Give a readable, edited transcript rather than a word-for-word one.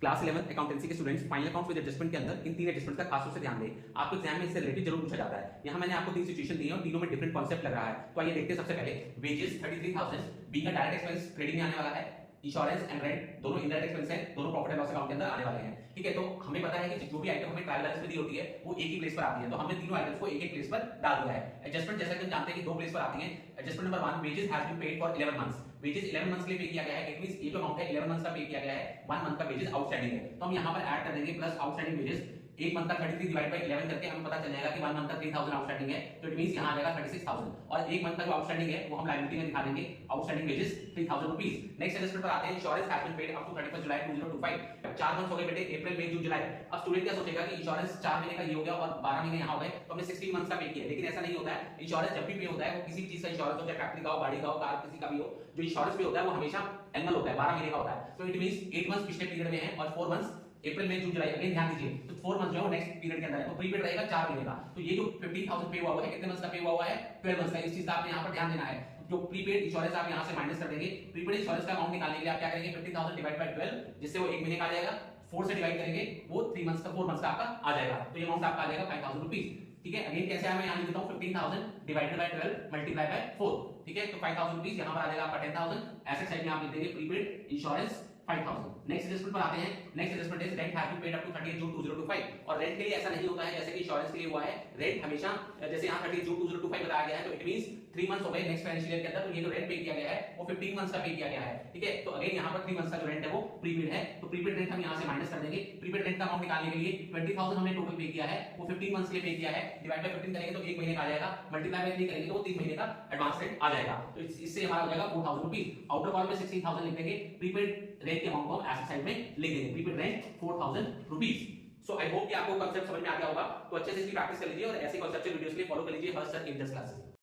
Class 11 accountancy के students final accounts with adjustment के अंदर इन तीन एडजस्टमेंट का खास रूप से ध्यान दें। आपको एग्जाम में इससे रिलेटेड जरूर पूछा जाता है। यहाँ मैंने आपको तीन सिचुएशन दी है और तीनों में डिफरेंट कॉन्सेप्ट लग रहा है। तो आइए देखते हैं। सबसे पहले वेजेस 33,000 बी का डायरेक्ट एक्सपेंस क्रेडिट में आने वाला है। इंश्योरेंस एंड रेंट दोनों इनडायरेक्ट एक्सपेंस है, दोनों प्रॉफिट एंड लॉस अकाउंट के अंदर आने वाले हैं। ठीक है, तो हमें पता है कि जो भी आइटम हमें ट्रायल बैलेंस में दी होती है वो एक ही प्लेस पर आती है, तो हमने तीनों आइटम्स को एक एक प्लेस पर डाल दिया है। एडजस्टमेंट जैसा कि हम जानते हैं कि दो प्लेस पर आती है। Adjustment number 1 wages has been paid for 11 months. Wages 11 months के लिए पे किया गया है। इट मींस ये जो अमाउंट है 11 मंथ्स का पे किया गया है, 1 मंथ का वेजेस आउटस्टैंडिंग है। तो हम यहां पर ऐड कर देंगे प्लस आउटस्टैंडिंग वेजेस। एक मंथ का 33 डिवाइड बाय 11 करके हमें पता चल जाएगा कि 1 मंथ का 3000 आउटस्टैंडिंग है, तो इट मींस यहां आ जाएगा 36,000। और एक मंथ का जो आउटस्टैंडिंग है वो हम लायबिलिटी में दिखा देंगे, outstanding wages 3000 rupees. Next adjustment पर आते हैं। Insurance has been paid up to 31 July 2025। 4 month हो गए बेटे, अप्रैल मई जून जुलाई। अब स्टूडेंट क्या सोचेगा कि इंश्योरेंस 4 महीने का ये हो गया और 12 महीने यहां हो गए, तो हमने 16 मंथ्स का पे किया। लेकिन ऐसा नहीं होता है। इंश्योरेंस जब भी पे होता है वो किसी भी चीज का इंश्योरेंस हो, चाहे फैक्ट्री का हो, गाड़ी का हो, कार किसी का भी हो, जो इंश्योरेंस पे होता है वो हमेशा एनुअल होता है, 12 महीने का होता है। तो इट मींस 8 मंथ्स पिछले पीरियड में है और 4 मंथ्स अप्रैल मई जून जुलाई। अगेन ध्यान दीजिए, तो 4 मंथ जो है नेक्स्ट पीरियड के अंदर है, तो प्रीपेड रहेगा 4 महीने का। तो ये जो 15,000 पे हुआ है, कितने मंथ्स का पे हुआ है? 12 मंथ्स का। इस चीज का आपने यहां पर ध्यान देना है। जो प्रीपेड इंश्योरेंस आप यहां से माइनस कर देंगे। प्रीपेड इंश्योरेंस का अमाउंट निकालने के लिए आप क्या करेंगे? 15,000 डिवाइड बाय 12, जिससे वो 1 महीने का आ जाएगा। 4 से डिवाइड करेंगे वो 3 मंथ्स का, 4 मंथ्स का आपका आ जाएगा। तो ये अमाउंट आपका आ जाएगा 5,000 रुपीस। ठीक है, अगेन कैसे मैं यहां लिख देता हूं 15,000 डिवाइडेड बाय 12 मल्टीप्लाई बाय 4। ठीक है, तो 5,000 रुपीस यहां पर आ जाएगा आपका 10,000। एसेट साइड में आप लिख देंगे प्रीपेड इंश्योरेंस 5,000। नेक्स्ट एडजस्टमेंट पर आते हैं। Next adjustment is rent has been paid up to 30 June 2025। और रेंट के लिए ऐसा नहीं होता है जैसे कि इंश्योरेंस के लिए हुआ है। रेंट हमेशा जैसे यहां 30 जून 2025 बताया गया है, तो इट मींस 3 मंथ्स हो गए नेक्स्ट फाइनेंशियल ईयर के अंदर, तो ये जो रेंट पे किया गया है वो 15 मंथ्स का पे किया गया है। ठीक है, तो अगेन यहां पर 3 मंथ्स का जो रेंट है वो प्रीपेड है, तो प्रीपेड रेंट हम यहां से माइनस कर देंगे। प्रीपेड रेंट का अमाउंट निकालने के लिए 20,000 हमने टोटल पे किया है, वो 15 मंथ्स के लिए पे किया है। डिवाइड बाय 15 करेंगे तो 1 महीने का आ जाएगा, मल्टीप्लाई बाय 3 करेंगे तो वो 3 महीने का एडवांस रेंट आ जाएगा। तो इससे हमारा हो जाएगा 4,000 रुपीस। आउटर कॉलम में 16,000 लिख देंगे। प्रीपेड रेंट के अमाउंट को हम एसेट साइड में लिख देंगे, prepaid rent 4,000 rupees. So I hope कि आपको कांसेप्ट समझ में आ गया होगा। तो अच्छे से इसकी प्रैक्टिस कर लीजिए और ऐसे कॉन्सेप्चुअल वीडियोस के लिए फॉलो कर लीजिए हर्ष सर इंटरेस्ट क्लासेस।